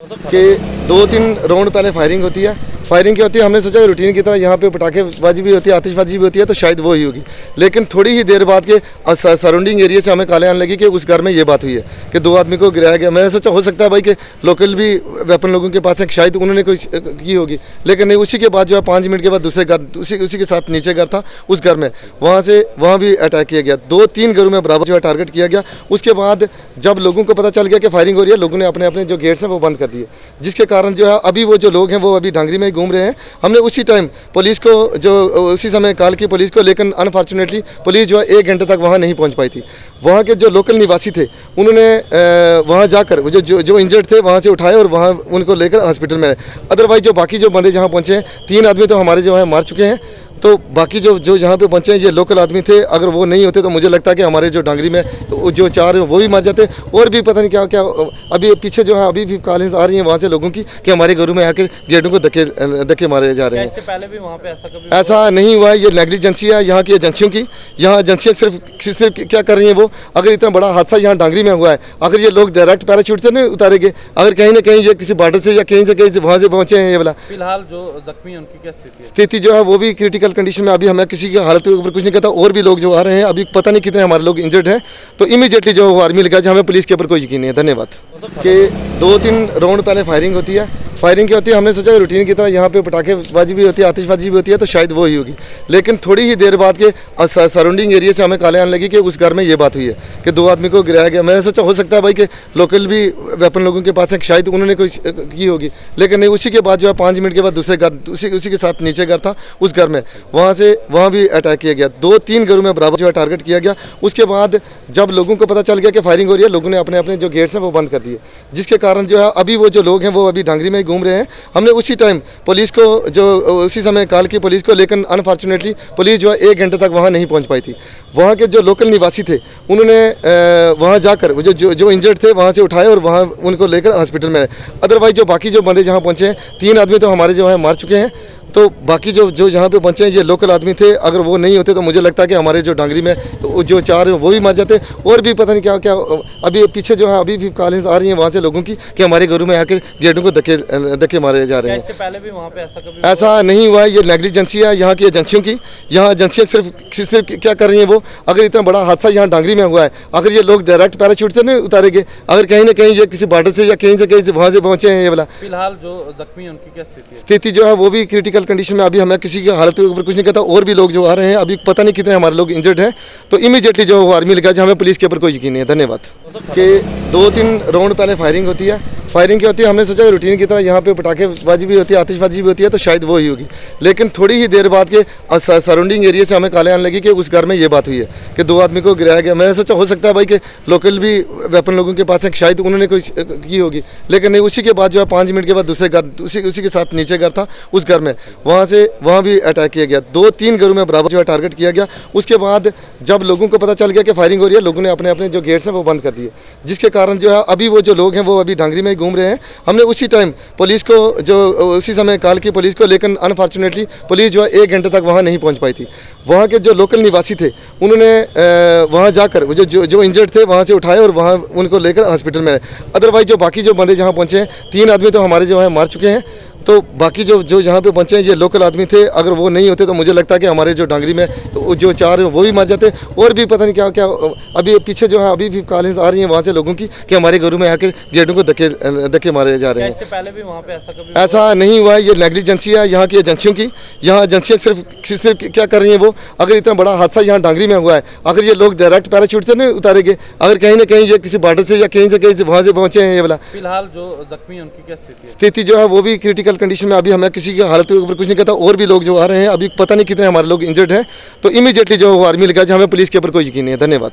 कि 2-3 राउंड पहले फायरिंग होती है। फायरिंग क्या होती है, हमने सोचा रूटीन की तरह यहाँ पे पटाखेबाजी भी होती है, आतिशबाजी भी होती है, तो शायद वो ही होगी। लेकिन थोड़ी ही देर बाद के सराउंडिंग एरिया से हमें कॉल आने लगी कि उस घर में ये बात हुई है कि 2 आदमी को गिराया गया। मैंने सोचा हो सकता है भाई कि लोकल भी वेपन लोगों के पास है, शायद उन्होंने कोई की होगी। लेकिन नहीं, उसी के बाद जो है 5 मिनट के बाद दूसरे घर उसी के साथ नीचे घर था, उस घर में वहाँ भी अटैक किया गया। 2-3 घरों में बराबर जो है टारगेट किया गया। उसके बाद जब लोगों को पता चल गया कि फायरिंग हो रही है, लोगों ने अपने अपने जो गेट्स हैं वो बंद कर दिए, जिसके कारण जो है अभी वो जो लोग हैं वो अभी डांगरी में घूम रहे हैं। हमने उसी टाइम पुलिस को उसी समय कॉल की पुलिस को, लेकिन अनफॉर्चुनेटली पुलिस जो है 1 घंटे तक वहाँ नहीं पहुँच पाई थी। वहाँ के जो लोकल निवासी थे उन्होंने वहाँ जाकर जो इंजर्ड थे वहाँ से उठाए और वहाँ उनको लेकर हॉस्पिटल में। अदरवाइज जो बाकी जो बंदे जहाँ पहुँचे हैं, 3 आदमी तो हमारे जो है मार चुके हैं, तो बाकी जो जहाँ पे पहुँचे हैं ये लोकल आदमी थे। अगर वो नहीं होते तो मुझे लगता है कि हमारे जो डांगरी में तो जो 4 वो भी मर जाते। और भी पता नहीं क्या क्या अभी पीछे जो है अभी भी कॉलेज आ रही हैं वहाँ से लोगों की कि हमारे घरों में आकर गेटों को धक्के मारे जा रहे हैं। इससे पहले भी वहाँ पे ऐसा नहीं हुआ है, ये नेग्लिजेंसी है यहाँ की एजेंसियों की। यहाँ एजेंसियाँ सिर्फ क्या कर रही हैं, वो अगर इतना बड़ा हादसा यहाँ डांगरी में हुआ है, अगर ये लोग डायरेक्ट पैराशूट से नहीं उतारेंगे, अगर कहीं ना कहीं ये किसी बॉर्डर से या कहीं से वहाँ से पहुँचे हैं ये वाला। फिलहाल जो जख्मी है उनकी क्या स्थिति जो है वो भी क्रिटिकल कंडीशन में। अभी हमें किसी की हालत के ऊपर कुछ नहीं कहता, और भी लोग जो आ रहे हैं, अभी पता नहीं कितने हमारे लोग इंजर्ड हैं, तो इमीडिएटली जो वो आर्मी लगा, हमें पुलिस के ऊपर कोई यकीन नहीं है। धन्यवाद। कि 2-3 राउंड पहले फायरिंग होती है। फायरिंग क्या होती है, हमने सोचा रूटीन की तरह यहाँ पे पटाखेबाजी भी होती है, आतिशबाजी भी होती है, तो शायद वो ही होगी। लेकिन थोड़ी ही देर बाद के सराउंडिंग एरिया से हमें कॉल आने लगी कि उस घर में ये बात हुई है कि 2 आदमी को गिराया गया। मैंने सोचा हो सकता है भाई कि लोकल भी वेपन लोगों के पास है, शायद उन्होंने कोई की होगी। लेकिन नहीं, उसी के बाद जो है 5 मिनट के बाद दूसरे घर उसी के साथ नीचे घर था, उस घर में वहाँ भी अटैक किया गया। 2-3 घरों में बराबर जो है टारगेट किया गया। उसके बाद जब लोगों को पता चल गया कि फायरिंग हो रही है, लोगों ने अपने अपने जो गेट्स हैं वो बंद कर दिए, जिसके कारण जो है अभी वो जो लोग हैं वो अभी डांगरी में घूम रहे हैं। हमने उसी टाइम पुलिस को उसी समय कॉल की पुलिस को, लेकिन अनफॉर्चुनेटली पुलिस जो है 1 घंटे तक वहाँ नहीं पहुँच पाई थी। वहाँ के जो लोकल निवासी थे उन्होंने वहाँ जाकर जो इंजर्ड थे वहाँ से उठाए और वहाँ उनको लेकर हॉस्पिटल में। अदरवाइज जो बाकी जो बंदे जहाँ पहुँचे हैं, 3 आदमी तो हमारे जो है मार चुके हैं, तो बाकी जो जहाँ पे पहुँचे हैं ये लोकल आदमी थे। अगर वो नहीं होते तो मुझे लगता है कि हमारे जो डांगरी में तो जो 4 वो भी मर जाते। और भी पता नहीं क्या क्या अभी पीछे जो है अभी भी कॉलेज आ रही हैं वहाँ से लोगों की कि हमारे घरों में आकर गेटों को धक्के मारे जा रहे हैं। इससे पहले भी वहाँ पे ऐसा नहीं हुआ है, ये नेग्लिजेंसी है यहाँ की एजेंसियों की। यहाँ एजेंसियाँ सिर्फ क्या कर रही हैं, वो अगर इतना बड़ा हादसा यहाँ डांगरी में हुआ है, अगर ये लोग डायरेक्ट पैराशूट से नहीं उतारेंगे, अगर कहीं ना कहीं ये किसी बॉर्डर से या कहीं से वहाँ से पहुँचे हैं ये वाला। फिलहाल जो जख्मी है उनकी क्या स्थिति जो है वो भी क्रिटिकल कंडीशन में। अभी हमें किसी की हालत के ऊपर कुछ नहीं कहता, और भी लोग जो आ रहे हैं, अभी पता नहीं कितने हमारे लोग इंजर्ड हैं, तो इमीडिएटली जो वो आर्मी लगा, हमें पुलिस के ऊपर कोई यकीन नहीं है। धन्यवाद। कि 2-3 राउंड पहले फायरिंग होती है। फायरिंग क्या होती है, हमने सोचा रूटीन की तरह यहाँ पे पटाखेबाजी भी होती है, आतिशबाजी भी होती है, तो शायद वो ही होगी। लेकिन थोड़ी ही देर बाद के सराउंडिंग एरिया से हमें कॉल आने लगी कि उस घर में ये बात हुई है कि 2 आदमी को गिराया गया। मैंने सोचा हो सकता है भाई कि लोकल भी वेपन लोगों के पास है, शायद उन्होंने कोई की होगी। लेकिन नहीं, उसी के बाद जो है 5 मिनट के बाद दूसरे घर उसी के साथ नीचे घर था, उस घर में वहाँ भी अटैक किया गया। 2-3 घरों में बराबर जो है टारगेट किया गया। उसके बाद जब लोगों को पता चल गया कि फायरिंग हो रही है, लोगों ने अपने अपने जो गेट्स हैं वो बंद कर दिए, जिसके कारण जो है अभी वो जो लोग हैं वो अभी डांगरी में घूम रहे हैं। हमने उसी टाइम पुलिस को उसी समय कॉल की पुलिस को, लेकिन अनफॉर्चुनेटली पुलिस जो है 1 घंटे तक वहाँ नहीं पहुँच पाई थी। वहाँ के जो लोकल निवासी थे उन्होंने वहाँ जाकर जो इंजर्ड थे वहाँ से उठाए और वहाँ उनको लेकर हॉस्पिटल में। अदरवाइज जो बाकी जो बंदे जहाँ पहुँचे हैं, 3 आदमी तो हमारे जो है मार चुके हैं, तो बाकी जो जहाँ पे पहुँचे हैं ये लोकल आदमी थे। अगर वो नहीं होते तो मुझे लगता है कि हमारे जो डांगरी में तो जो 4 वो भी मर जाते। और भी पता नहीं क्या क्या अभी पीछे जो है अभी भी कॉलेज आ रही हैं वहाँ से लोगों की कि हमारे घरों में आकर गेटों को धक्के मारे जा रहे हैं। इससे पहले भी वहाँ पे ऐसा नहीं हुआ है, ये नेग्लिजेंसी है यहाँ की एजेंसियों की। यहाँ एजेंसियाँ सिर्फ क्या कर रही हैं, वो अगर इतना बड़ा हादसा यहाँ डांगरी में हुआ है, अगर ये लोग डायरेक्ट पैराशूट से नहीं उतारेंगे, अगर कहीं ना कहीं ये किसी बॉर्डर से या कहीं से वहाँ से पहुँचे हैं ये वाला। फिलहाल जो जख्मी है उनकी क्या स्थिति जो है वो भी क्रिटिकल कंडीशन में। अभी हमें किसी की हालत के ऊपर कुछ नहीं कहता, और भी लोग जो आ रहे हैं, अभी पता नहीं कितने हमारे लोग इंजर्ड हैं, तो इमीडिएटली जो वो आर्मी लगा, हमें पुलिस के ऊपर कोई यकीन नहीं है। धन्यवाद।